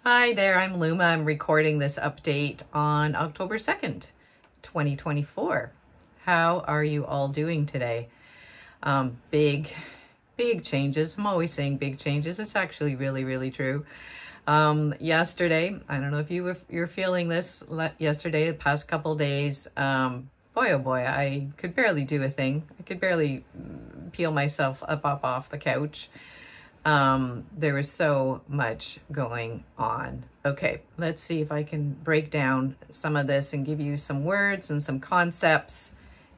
Hi there, I'm Luma. I'm recording this update on October 2nd, 2024. How are you all doing today? Big changes. I'm always saying big changes. It's actually really true. Yesterday, I don't know if you're feeling this yesterday, the past couple days, boy, oh boy, I could barely do a thing. I could barely peel myself up off the couch. There was so much going on. Okay, let's see if I can break down some of this and give you some words and some concepts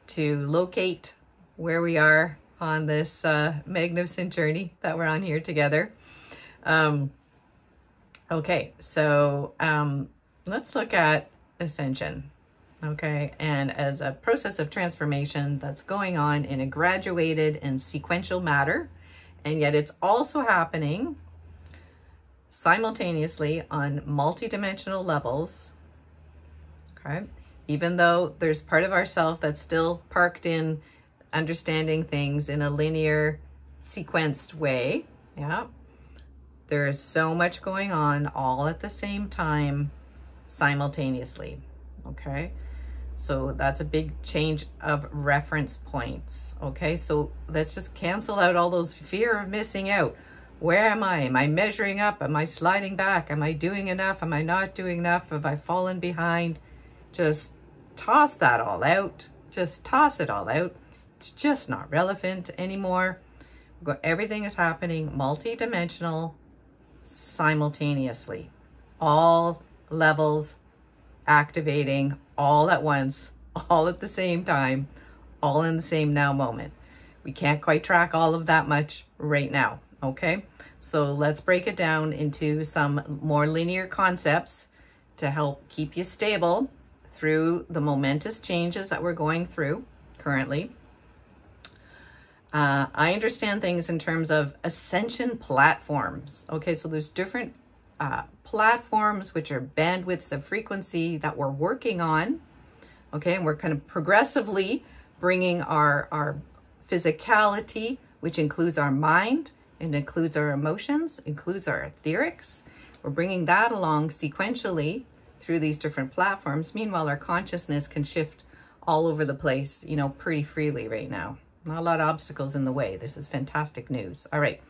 to locate where we are on this magnificent journey that we're on here together. Okay, so let's look at Ascension. Okay, and as a process of transformation that's going on in a graduated and sequential manner, and yet it's also happening simultaneously on multidimensional levels. Okay, even though there's part of ourself that's still parked in understanding things in a linear, sequenced way. Yeah, there is so much going on all at the same time, simultaneously. Okay. So that's a big change of reference points. Okay, so let's just cancel out all those fear of missing out. Where am I? Am I measuring up? Am I sliding back? Am I doing enough? Am I not doing enough? Have I fallen behind? Just toss that all out. Just toss it all out. It's just not relevant anymore. Everything is happening multi-dimensional, simultaneously. All levels activating all at once, all at the same time, all in the same now moment. We can't quite track all of that much right now, okay? So let's break it down into some more linear concepts to help keep you stable through the momentous changes that we're going through currently. I understand things in terms of Ascension Platforms. Okay, so there's different platforms, which are bandwidths of frequency that we're working on. Okay, and we're kind of progressively bringing our physicality, which includes our mind, and includes our emotions, includes our etherics. We're bringing that along sequentially through these different platforms. Meanwhile, our consciousness can shift all over the place, you know, pretty freely right now. Not a lot of obstacles in the way. This is fantastic news. All right.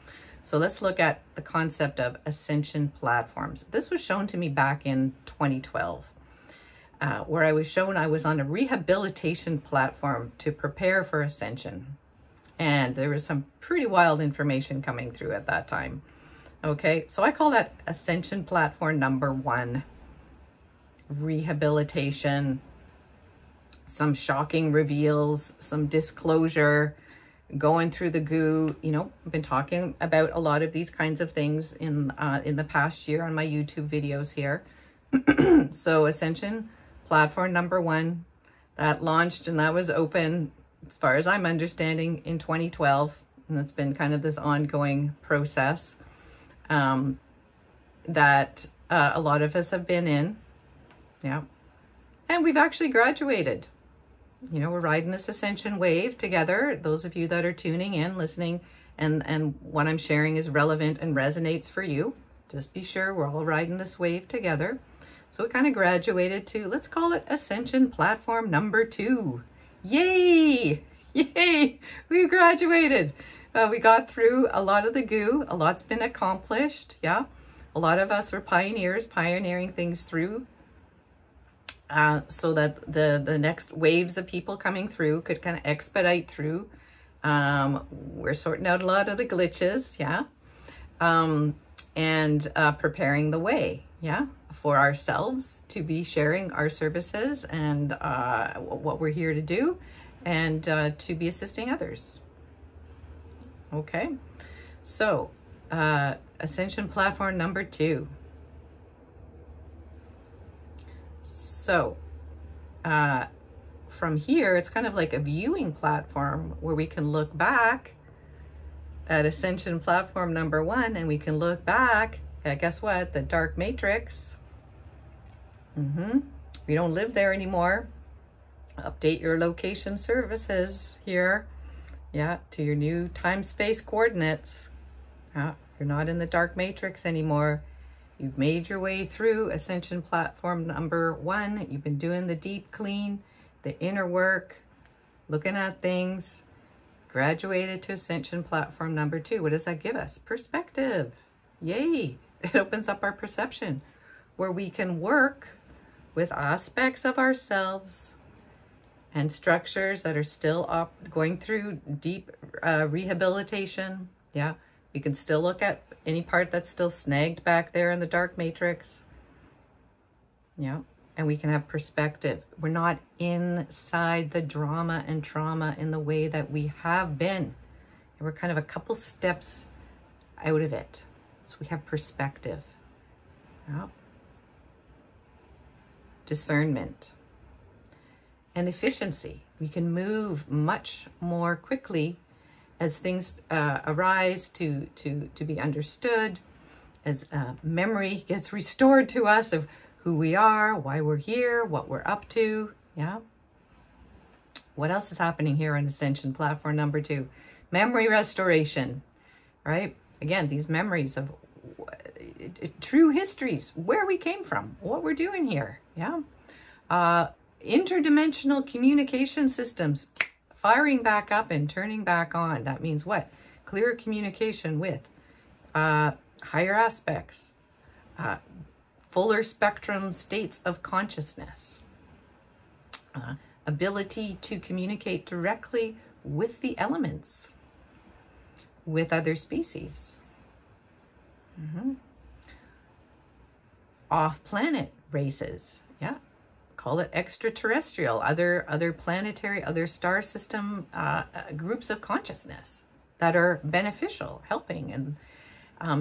So let's look at the concept of Ascension Platforms. This was shown to me back in 2012, where I was shown I was on a rehabilitation platform to prepare for Ascension. And there was some pretty wild information coming through at that time. Okay, so I call that Ascension Platform number 1. Rehabilitation, some shocking reveals, some disclosure, going through the goo. You know, I've been talking about a lot of these kinds of things in the past year on my YouTube videos here. So Ascension Platform number 1, that launched and that was open, as far as I'm understanding, in 2012. And it's been kind of this ongoing process that a lot of us have been in. Yeah. And we've actually graduated. You know, we're riding this Ascension wave together. Those of you that are tuning in, listening, and what I'm sharing is relevant and resonates for you. Just be sure we're all riding this wave together. So we kind of graduated to, let's call it Ascension Platform number 2. Yay! Yay! We graduated. We got through a lot of the goo. A lot's been accomplished. Yeah. A lot of us were pioneers, pioneering things through. So that the next waves of people coming through could kind of expedite through. We're sorting out a lot of the glitches, yeah, and preparing the way, yeah, for ourselves to be sharing our services and what we're here to do, and to be assisting others. Okay, so Ascension Platform number 2. So from here, it's kind of like a viewing platform where we can look back at Ascension Platform number 1, and we can look back at, guess what, the dark matrix. We don't live there anymore. Update your location services here, yeah, to your new time-space coordinates. You're not in the dark matrix anymore. You've made your way through Ascension Platform number 1. You've been doing the deep clean, the inner work, looking at things. Graduated to Ascension Platform number 2. What does that give us? Perspective. Yay. It opens up our perception where we can work with aspects of ourselves and structures that are still going through deep rehabilitation. Yeah. We can still look at any part that's still snagged back there in the dark matrix. Yeah. And we can have perspective. We're not inside the drama and trauma in the way that we have been. We're kind of a couple steps out of it. So we have perspective. Yeah. Discernment. And efficiency. We can move much more quickly as things arise to be understood, as memory gets restored to us of who we are, why we're here, what we're up to. Yeah. What else is happening here on Ascension Platform number 2? Memory restoration, right? Again, these memories of true histories, where we came from, what we're doing here. Yeah. Interdimensional communication systems firing back up and turning back on. That means what? Clearer communication with higher aspects, fuller spectrum states of consciousness, ability to communicate directly with the elements, with other species, off-planet races, yeah, call it extraterrestrial, other planetary, other star system groups of consciousness that are beneficial, helping and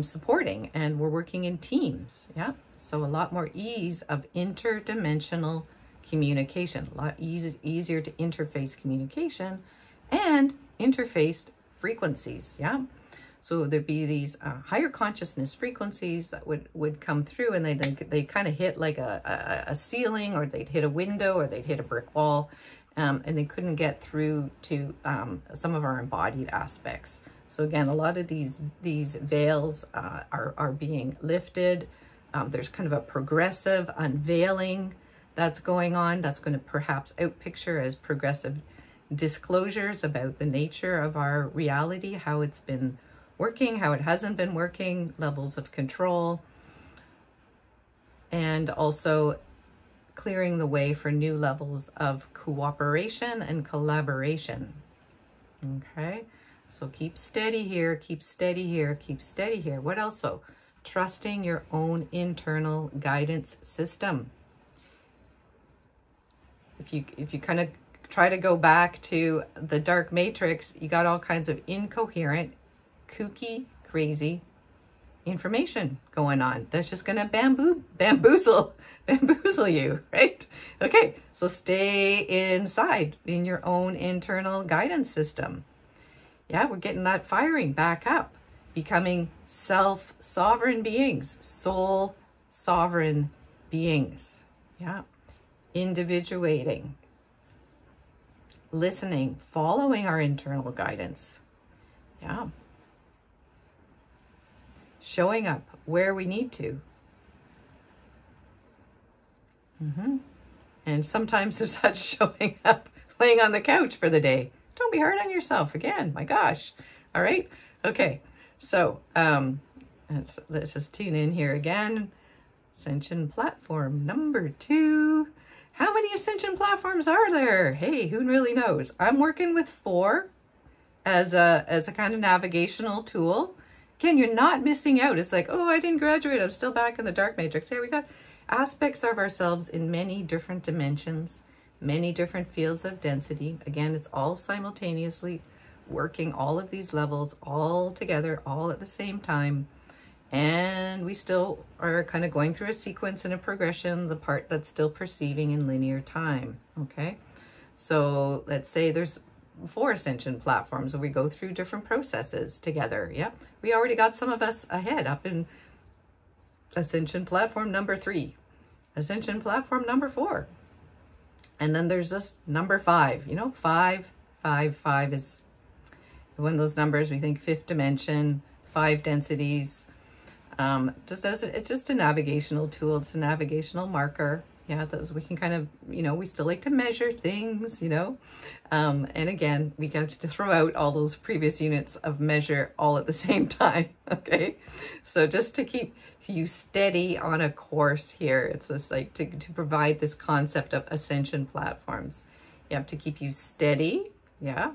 supporting, and we're working in teams. Yeah, so a lot more ease of interdimensional communication, a lot easier to interface communication and interfaced frequencies. Yeah, so there'd be these higher consciousness frequencies that would come through, and they kind of hit like a ceiling, or they'd hit a window, or they'd hit a brick wall, and they couldn't get through to some of our embodied aspects. So again, a lot of these veils are being lifted. There's kind of a progressive unveiling that's going on. That's going to perhaps outpicture as progressive disclosures about the nature of our reality, how it's been working, how it hasn't been working, levels of control, and also clearing the way for new levels of cooperation and collaboration. Okay, so keep steady here, keep steady here, keep steady here. What else? So trusting your own internal guidance system. If you kind of try to go back to the dark matrix, you got all kinds of incoherent, kooky, crazy information going on that's just going to bamboozle you, right? Okay, so stay inside in your own internal guidance system. Yeah, we're getting that firing back up, becoming self-sovereign beings, soul sovereign beings. Yeah, individuating, listening, following our internal guidance. Yeah. Showing up where we need to. And sometimes there's that showing up, laying on the couch for the day. Don't be hard on yourself again. My gosh. All right. Okay. So let's just tune in here again. Ascension Platform number 2. How many Ascension platforms are there? Hey, who really knows? I'm working with 4 as a kind of navigational tool. Again, you're not missing out. It's like, oh, I didn't graduate. I'm still back in the dark matrix. Here we got aspects of ourselves in many different dimensions, many different fields of density. Again, it's all simultaneously working all of these levels all together, all at the same time. And we still are kind of going through a sequence and a progression, the part that's still perceiving in linear time. Okay. So let's say there's 4 Ascension platforms and we go through different processes together. Yeah. We already got some of us ahead up in Ascension Platform number 3, Ascension Platform number 4. And then there's this number 5, you know, 5 is one of those numbers we think 5th dimension, 5 densities. Just as it's just a navigational tool. It's a navigational marker. Yeah, those we can kind of, we still like to measure things, and again, we got to throw out all those previous units of measure all at the same time. Okay, so just to keep you steady on a course here, it's just like to provide this concept of ascension platforms. You have to keep you steady, yeah,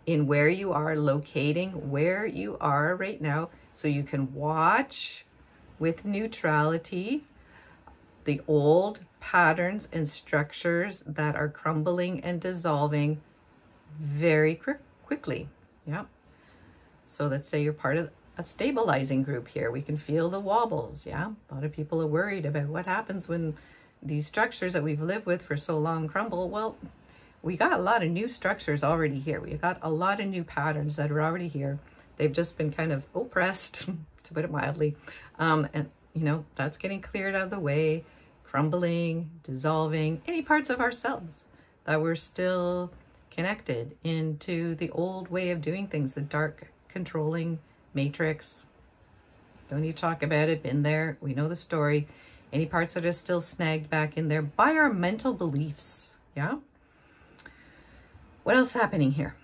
in where you are, locating where you are right now, so you can watch with neutrality the old patterns and structures that are crumbling and dissolving very quickly. Yeah. So let's say you're part of a stabilizing group here. We can feel the wobbles. Yeah. A lot of people are worried about what happens when these structures that we've lived with for so long crumble. Well, we got a lot of new structures already here. We got a lot of new patterns that are already here. They've just been kind of oppressed, to put it mildly. And, that's getting cleared out of the way, crumbling, dissolving, any parts of ourselves that we're still connected into the old way of doing things, the dark controlling matrix. Don't need to talk about it, been there, we know the story. Any parts that are still snagged back in there by our mental beliefs, yeah? What else is happening here?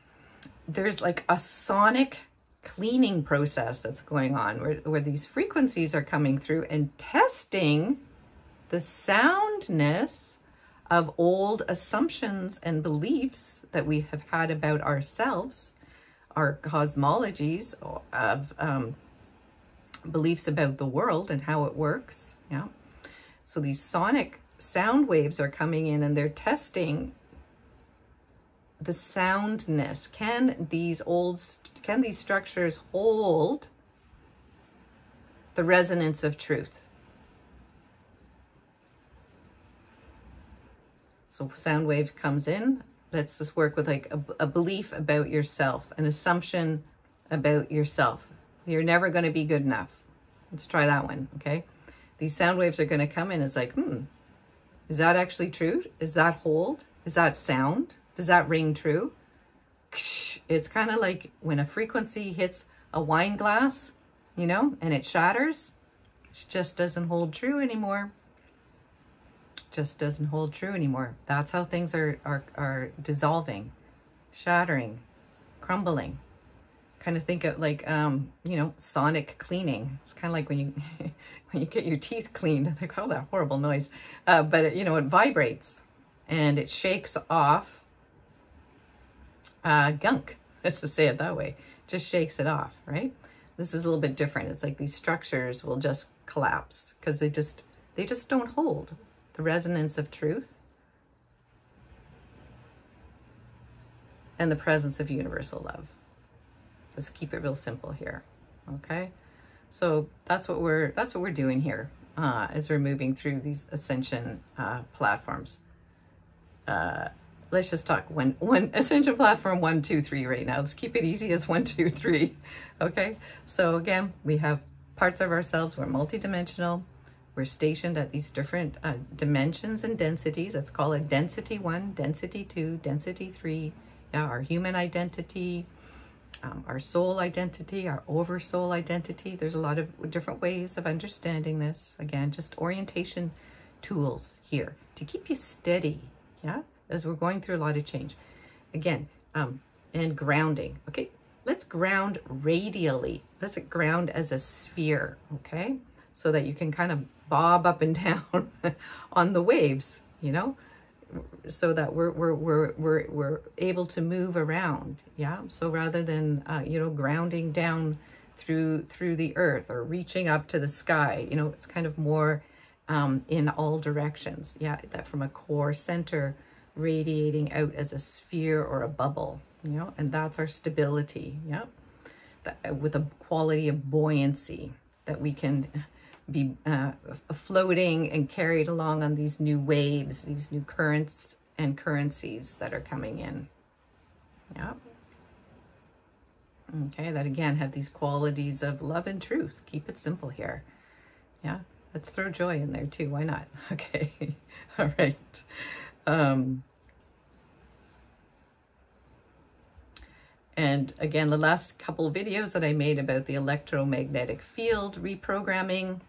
There's like a sonic cleaning process that's going on where these frequencies are coming through and testing the soundness of old assumptions and beliefs that we have had about ourselves, our cosmologies of beliefs about the world and how it works. Yeah. So these sonic sound waves are coming in and they're testing the soundness. Can these structures hold the resonance of truth? So sound wave comes in. Let's just work with like a belief about yourself, an assumption about yourself. You're never going to be good enough. Let's try that one, okay? These sound waves are going to come in. It's like, is that actually true? Is that hold? Is that sound? Does that ring true? It's kind of like when a frequency hits a wine glass, and it shatters. It just doesn't hold true anymore. Just doesn't hold true anymore. That's how things are dissolving, shattering, crumbling. Kind of think of like sonic cleaning. It's kind of like when you when you get your teeth cleaned. They call that horrible noise, but it vibrates and it shakes off gunk. Let's just say it that way. Just shakes it off, right? This is a little bit different. It's like these structures will just collapse because they just don't hold the resonance of truth and the presence of universal love. Let's keep it real simple here, okay? So that's what we're doing here as we're moving through these ascension platforms. Let's just talk one ascension platform 1, 2, 3 right now. Let's keep it easy as 1, 2, 3. Okay. So again, we have parts of ourselves. We're multidimensional. We're stationed at these different dimensions and densities. Let's call it density 1, density 2, density 3. Yeah, our human identity, our soul identity, our oversoul identity. There's a lot of different ways of understanding this. Again, just orientation tools here to keep you steady. Yeah. As we're going through a lot of change. Again, and grounding. Okay, let's ground radially. Let's ground as a sphere, okay? So that you can kind of bob up and down on the waves, so that we're able to move around, yeah? So rather than, grounding down through the earth or reaching up to the sky, it's kind of more in all directions, yeah? That from a core center radiating out as a sphere or a bubble, and that's our stability, yeah, with a quality of buoyancy that we can be floating and carried along on these new waves, these new currents and currencies that are coming in, yeah. Okay, that again have these qualities of love and truth. Keep it simple here, yeah. Let's throw joy in there too. Why not? Okay, all right. And again, the last couple of videos that I made about the electromagnetic field reprogramming,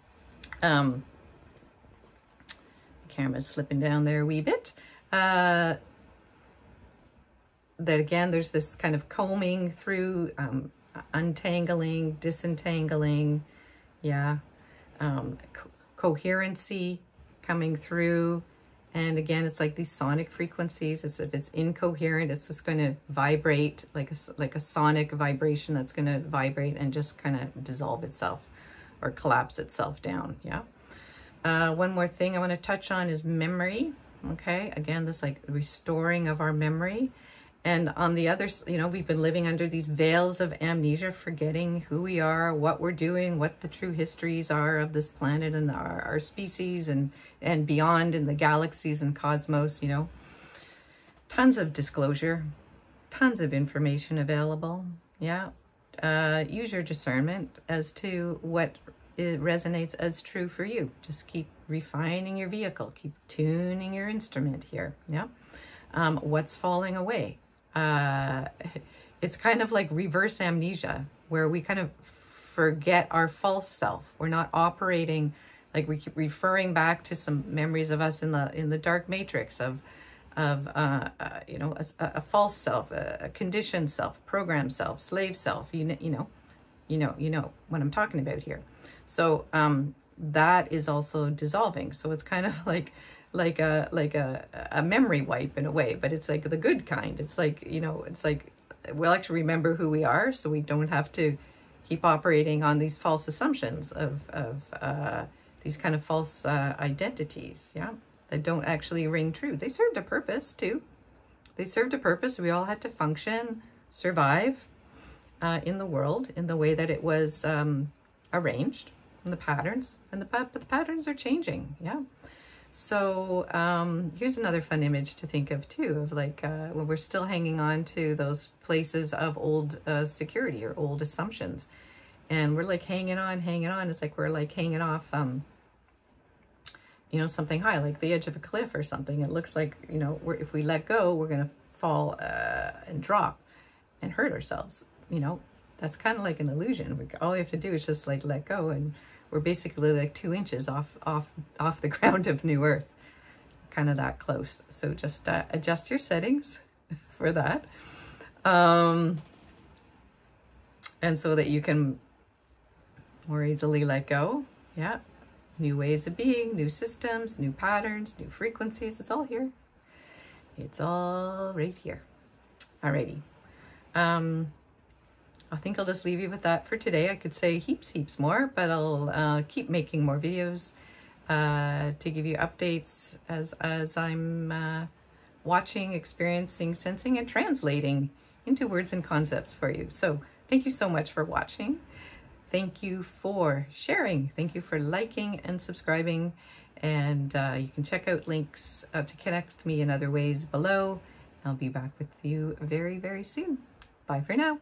camera's slipping down there a wee bit, that again, there's this kind of combing through, untangling, disentangling, yeah, coherency coming through. And again, it's like these sonic frequencies. If it's incoherent, it's just going to vibrate like a sonic vibration that's going to vibrate and just kind of dissolve itself or collapse itself down. Yeah. One more thing I want to touch on is memory. Okay. Again, this like restoring of our memory. And on the other, you know, we've been living under these veils of amnesia, forgetting who we are, what we're doing, what the true histories are of this planet and our species and beyond in the galaxies and cosmos, you know. Tons of disclosure, tons of information available. Yeah. Use your discernment as to what resonates as true for you. Just keep refining your vehicle, keep tuning your instrument here. Yeah. What's falling away? It's kind of like reverse amnesia, where we kind of forget our false self. We're not operating, like we keep referring back to some memories of us in the dark matrix of you know, a false self, a conditioned self, programmed self, slave self. You know what I'm talking about here. So that is also dissolving. So it's kind of like a memory wipe in a way, but it's like the good kind. It's like, you know, it's like we'll actually remember who we are, so we don't have to keep operating on these false assumptions of these kind of false identities, yeah, that don't actually ring true. They served a purpose too. They served a purpose. We all had to function, survive in the world in the way that it was arranged, and the patterns, but the patterns are changing, yeah. So here's another fun image to think of too, of like when we're still hanging on to those places of old security or old assumptions, and we're like hanging on. It's like we're like hanging off, you know, something high, like the edge of a cliff or something. It looks like, you know, if we let go, we're gonna fall and drop and hurt ourselves. You know, that's kind of like an illusion. All we have to do is just like let go, and we're basically like 2 inches off the ground of New Earth, kind of that close. So just adjust your settings for that, and so that you can more easily let go. Yeah, new ways of being, new systems, new patterns, new frequencies. It's all here. It's all right here. Alrighty. I think I'll just leave you with that for today. I could say heaps more, but I'll keep making more videos to give you updates as I'm watching, experiencing, sensing, and translating into words and concepts for you. So thank you so much for watching. Thank you for sharing. Thank you for liking and subscribing. And you can check out links to connect with me in other ways below. I'll be back with you very, very soon. Bye for now.